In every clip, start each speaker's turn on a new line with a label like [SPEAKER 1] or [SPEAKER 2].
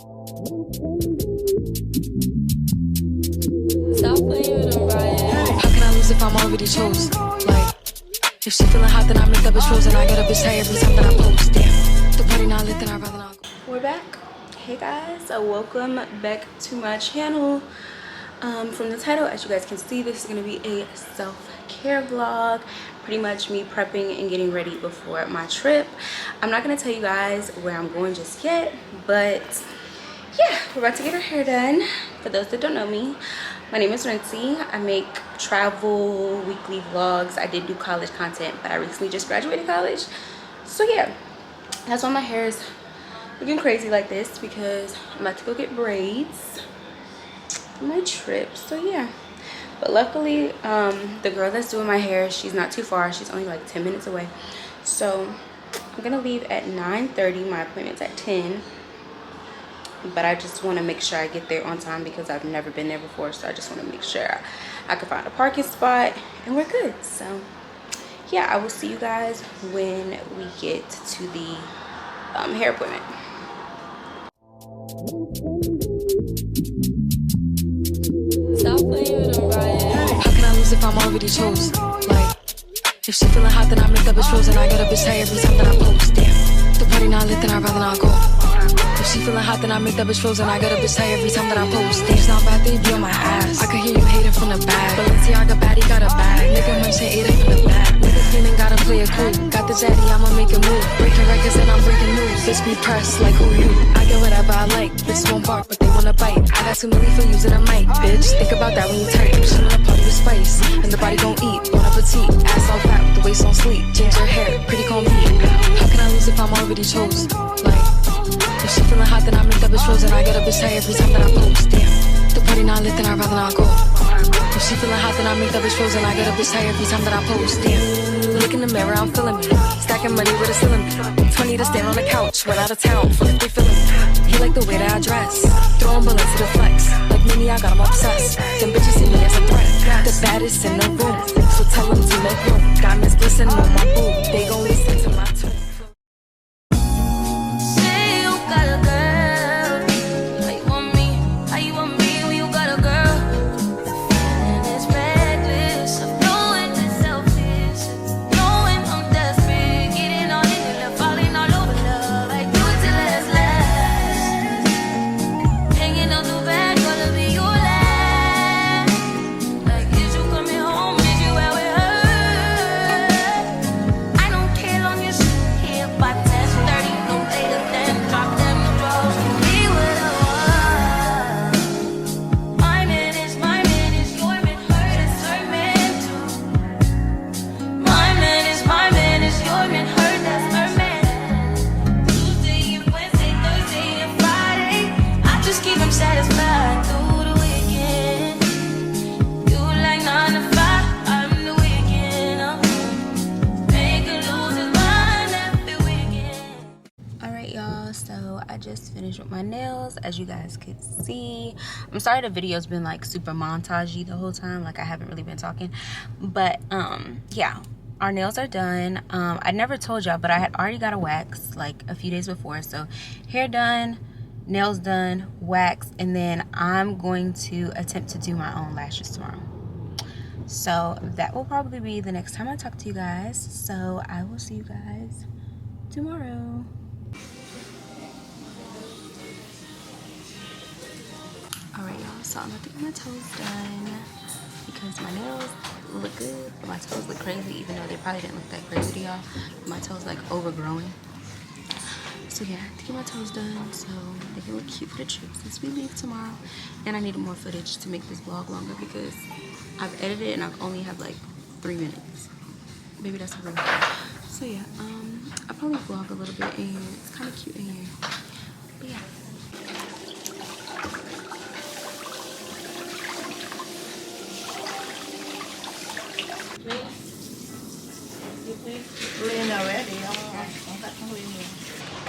[SPEAKER 1] Stop playing with them, Ryan. How can I lose if I'm already chose? Like, if she feeling hot, then I make that bitch frozen. I get a bitch tired every time that I post. Damn, the party not lit, then I'd rather not go.
[SPEAKER 2] We're back. Hey guys, so welcome back to my channel. From the title, as you guys can see, this is going to be a self-care vlog. Pretty much me prepping and getting ready before my trip. I'm not going to tell you guys where I'm going just yet, but yeah, we're about to get our hair done. For those that don't know me, my name is Rincy. I make travel weekly vlogs. I did do college content, but I recently just graduated college. So yeah, that's why my hair is looking crazy like this, because I'm about to go get braids for my trip. So yeah, but luckily the girl that's doing my hair, she's not too far. She's only like 10 minutes away. So I'm gonna leave at 9:30. My appointment's at 10, but I just want to make sure I get there on time because I've never been there before. So I just want to make sure I can find a parking spot and we're good. So yeah, I will see you guys when we get to the hair appointment.
[SPEAKER 1] Stop playing with them, Ryan. How can I lose if I'm already chose? Like, if she feeling hot, then I make that bitch frozen. I get a bitch tired every time that I post. Damn, the party not lit, then I'd rather not go. If she feeling hot, then I make that bitch frozen. I get a bitch tired every time that I post. It's not bad, they be on my ass. I could hear you hating from the back. Balenciaga baddie got a bag. Nigga munching ate it from the back. Niggas feeling gotta play it cool. Got the jetty, I'ma make a move. Breaking records and I'm breaking news. Bitch be pressed like who you? I get whatever I like. Bitch won't bark, but they wanna bite. I got 2 million for using a mic, bitch. Think about that when you type. She wanna party with spice, and the body gon' eat. Bon appetit, ass all fat with the waist on sleep. Change her hair, pretty comb beat. How can I lose if I'm already chose? Like, if she feeling hot, then I make that bitch frozen. I get a bitch tired every time that I post. Damn, the party not lit, then I'd rather not go. If she feeling hot, then I make that bitch frozen. I get a bitch tired every time that I post. Damn, look in the mirror, I'm feeling me. Stacking money with a ceiling. 20 to stand on the couch, went out of town. Fuck if they feeling me. He like the way that I dress. Throwing bullets to the flex. Like Mimi, I got him obsessed. Them bitches see me as a threat. The baddest in the room, so tell them to make room. Diamonds glisten on my boob. They gon' listen to my tune.
[SPEAKER 2] Just finished with my nails, as you guys could see. I'm sorry the video's been like super montagey the whole time, like I haven't really been talking, but yeah, our nails are done. I never told y'all, but I had already got a wax like a few days before. So hair done, nails done, wax, and then I'm going to attempt to do my own lashes tomorrow. So that will probably be the next time I talk to you guys. So I will see you guys tomorrow. Alright y'all, so I'm about to get my toes done because my nails look good, but my toes look crazy, even though they probably didn't look that crazy to y'all. My toes like overgrowing. So yeah, to get my toes done so they can look cute for the trip since we leave tomorrow. And I needed more footage to make this vlog longer because I've edited it and I've only have like 3 minutes. Maybe that's a rumor. So yeah, I'll probably vlog a little bit and it's kind of cute in here. But yeah.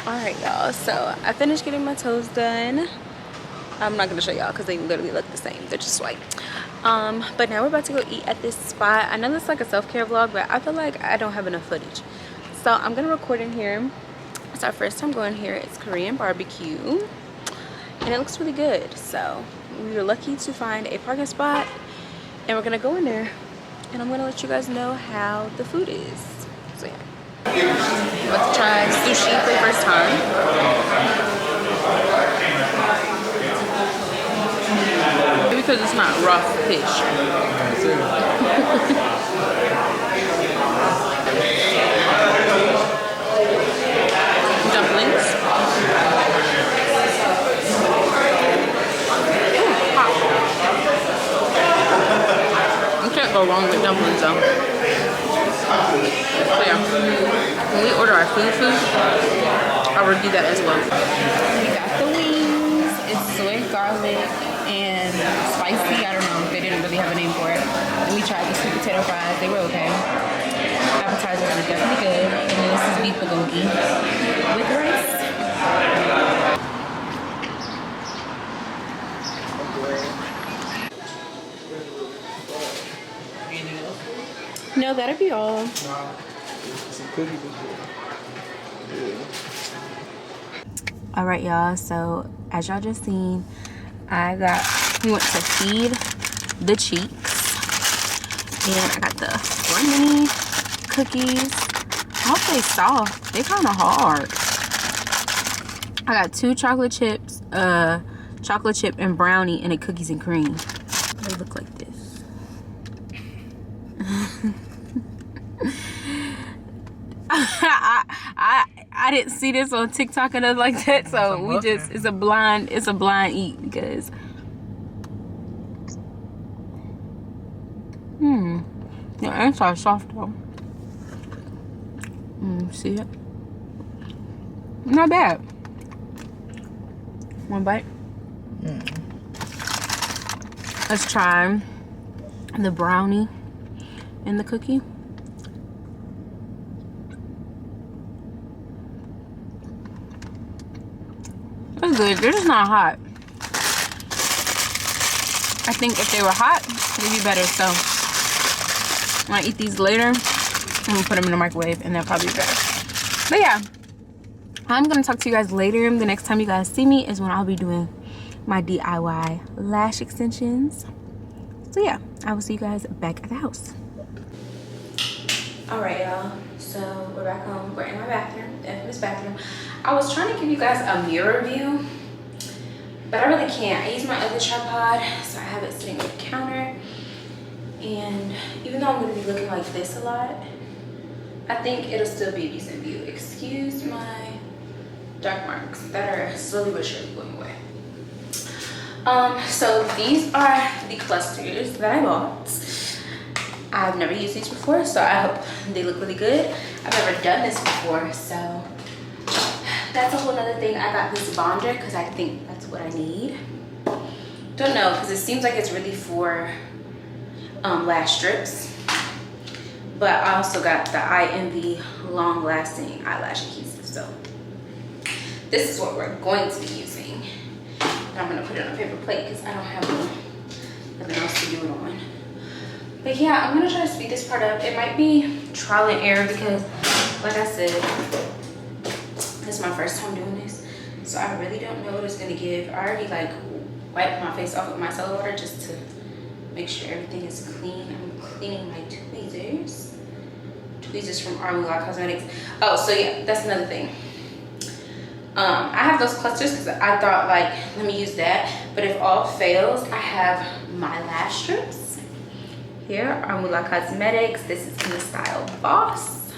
[SPEAKER 2] Alright y'all, so I finished getting my toes done. I'm not gonna show y'all because they literally look the same. They're just white. But now we're about to go eat at this spot. I know this is like a self-care vlog, but I feel like I don't have enough footage, so I'm gonna record in here. It's our first time going here. It's Korean barbecue, and it looks really good. So we were lucky to find a parking spot, and we're gonna go in there, and I'm gonna let you guys know how the food is. So yeah, I'm about to try sushi for the first time. Maybe because it's not raw fish. Dumplings. Hot. You can't go wrong with dumplings though. So yeah, when we order our food, I'll review that as well. We got the wings. It's soy garlic and spicy. I don't know. They didn't really have a name for it. And we tried the sweet potato fries. They were okay. Appetizers are definitely good. And then this is beef bulgogi with rice. No, that'll be all. All right, y'all. So as y'all just seen, we went to Feed the Cheeks, and I got the 4 mini cookies. I hope they soft. They kind of hard. I got 2 chocolate chips, chocolate chip and brownie, and a cookies and cream. They look like this. I didn't see this on TikTok or nothing like that, so it's a blind eat because the inside soft though. See it? Not bad. One bite. Let's try the brownie and the cookie. That's good. They're just not hot. I think if they were hot, they'd be better. So when I eat these later, I'm gonna put them in the microwave and they'll probably be better. But yeah, I'm gonna talk to you guys later. The next time you guys see me is when I'll be doing my DIY lash extensions. So yeah, I will see you guys back at the house. All right, y'all. So we're back home. We're in my bathroom, the infamous bathroom. I was trying to give you guys a mirror view, but I really can't. I use my other tripod, so I have it sitting on the counter. And even though I'm gonna be looking like this a lot, I think it'll still be a decent view. Excuse my dark marks that are slowly but surely going away. So these are the clusters that I bought. I've never used these before, so I hope they look really good. I've never done this before, so that's a whole nother thing. I got this bonder because I think that's what I need. Don't know, because it seems like it's really for lash strips. But I also got the IMV long lasting eyelash adhesive. So this is what we're going to be using. And I'm gonna put it on a paper plate because I don't have nothing else to do it on. But yeah, I'm gonna try to speed this part up. It might be trial and error because, like I said, this is my first time doing this. So I really don't know what it's gonna give. I already like wiped my face off with my micellar water just to make sure everything is clean. I'm cleaning my tweezers. Tweezers from Armula Cosmetics. Oh, so yeah, that's another thing. I have those clusters because I thought like, let me use that. But if all fails, I have my lash strips. Here, Armula Cosmetics. This is in the style Boss.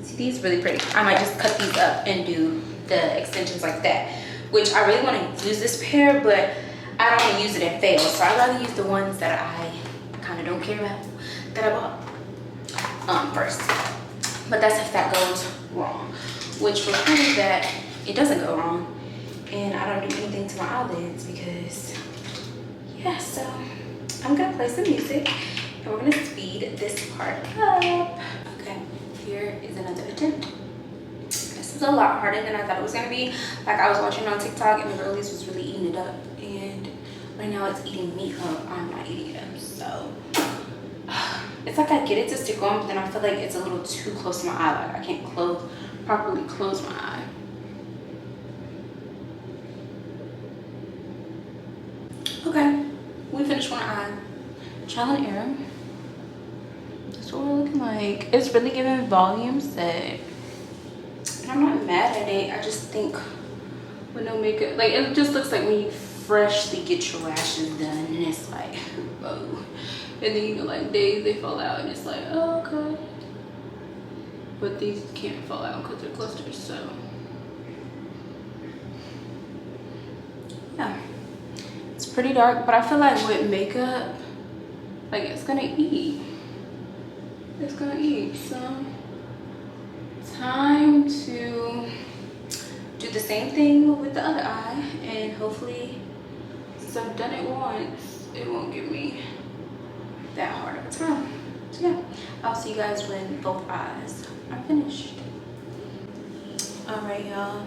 [SPEAKER 2] See, these really pretty. I might just cut these up and do the extensions like that. Which I really want to use this pair, but I don't want to use it and fail. So I'd rather use the ones that I kind of don't care about that I bought first. But that's if that goes wrong. Which will prove that it doesn't go wrong. And I don't do anything to my eyelids because, yeah, so I'm gonna play some music and we're gonna speed this part up. Okay, here is another attempt. This is a lot harder than I thought it was gonna be. Like I was watching on TikTok and the girlies was really eating it up, and right now it's eating me up. I'm not eating it up, so it's like I get it to stick on, but then I feel like it's a little too close to my eye. Like I can't properly close my eye. Okay, we finished one eye. Trial and error. That's what we're looking like. It's really giving volume set. And I'm not mad at it. I just think with no makeup, like it just looks like when you freshly get your lashes done and it's like, oh. And then you know, like days they fall out and it's like, oh, okay. But these can't fall out because they're clusters, so. Yeah. It's pretty dark, but I feel like with makeup, like it's gonna eat. It's gonna eat. So time to do the same thing with the other eye, and hopefully, since I've done it once, it won't give me that hard of a time. So yeah, I'll see you guys when both eyes are finished. All right, y'all.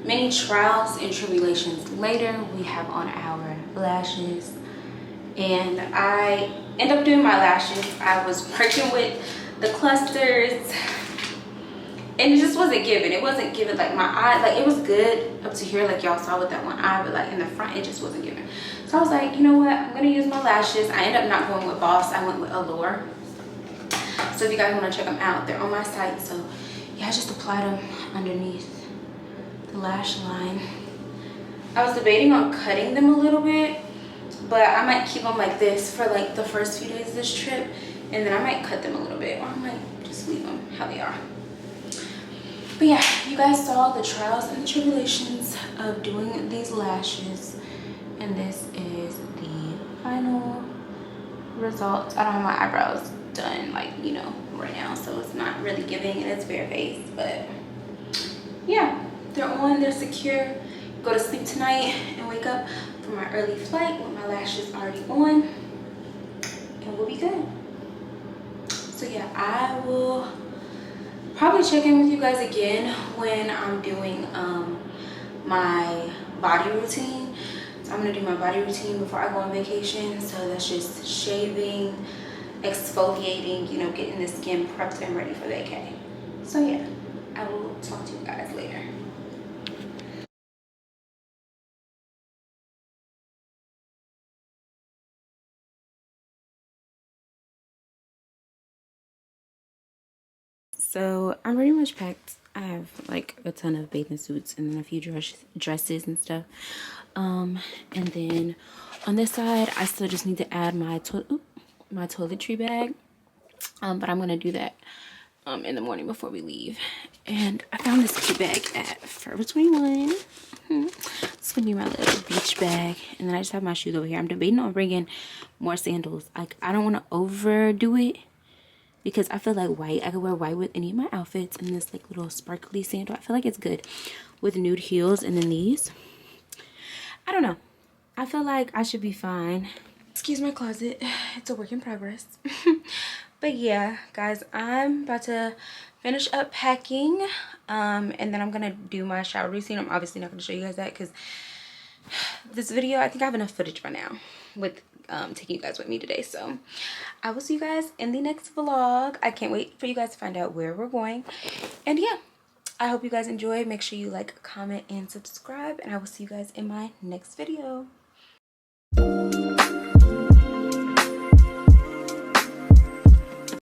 [SPEAKER 2] Many trials and tribulations later, we have on our lashes, and I end up doing my lashes. I was working with the clusters and it just wasn't giving. It wasn't giving. Like my eye, like it was good up to here, like y'all saw with that one eye, but like in the front, it just wasn't giving. So I was like, you know what, I'm gonna use my lashes. I ended up not going with Boss, I went with Allure. So if you guys want to check them out, they're on my site. So yeah, I just applied them underneath the lash line. I was debating on cutting them a little bit, but I might keep them like this for like the first few days of this trip, and then I might cut them a little bit, or I might just leave them how they are. But yeah, you guys saw the trials and the tribulations of doing these lashes, and this is the final result. I don't have my eyebrows done, like, you know, right now, so it's not really giving, and it's bare face, but yeah, they're on, they're secure. Go to sleep tonight and wake up for my early flight with my lashes already on, and we'll be good. So yeah, I will probably check in with you guys again when I'm doing my body routine. So I'm gonna do my body routine before I go on vacation. So that's just shaving, exfoliating, you know, getting the skin prepped and ready for vacay. So yeah, I will talk to you guys later. So I'm pretty much packed. I have like a ton of bathing suits and then a few dresses and stuff. And then on this side, I still just need to add my toiletry bag. But I'm gonna do that in the morning before we leave. And I found this cute bag at Forever 21. It's gonna be my little beach bag, and then I just have my shoes over here. I'm debating on bringing more sandals. Like, I don't want to overdo it, because I feel like white, I could wear white with any of my outfits, and this like little sparkly sandal, I feel like it's good with nude heels. And then these, I don't know, I feel like I should be fine. Excuse my closet, it's a work in progress. But yeah, guys, I'm about to finish up packing, and then I'm gonna do my shower routine. I'm obviously not gonna show you guys that because this video, I think I have enough footage by now with taking you guys with me today. So I will see you guys in the next vlog. I can't wait for you guys to find out where we're going. And yeah, I hope you guys enjoy. Make sure you like, comment, and subscribe, and I will see you guys in my next video.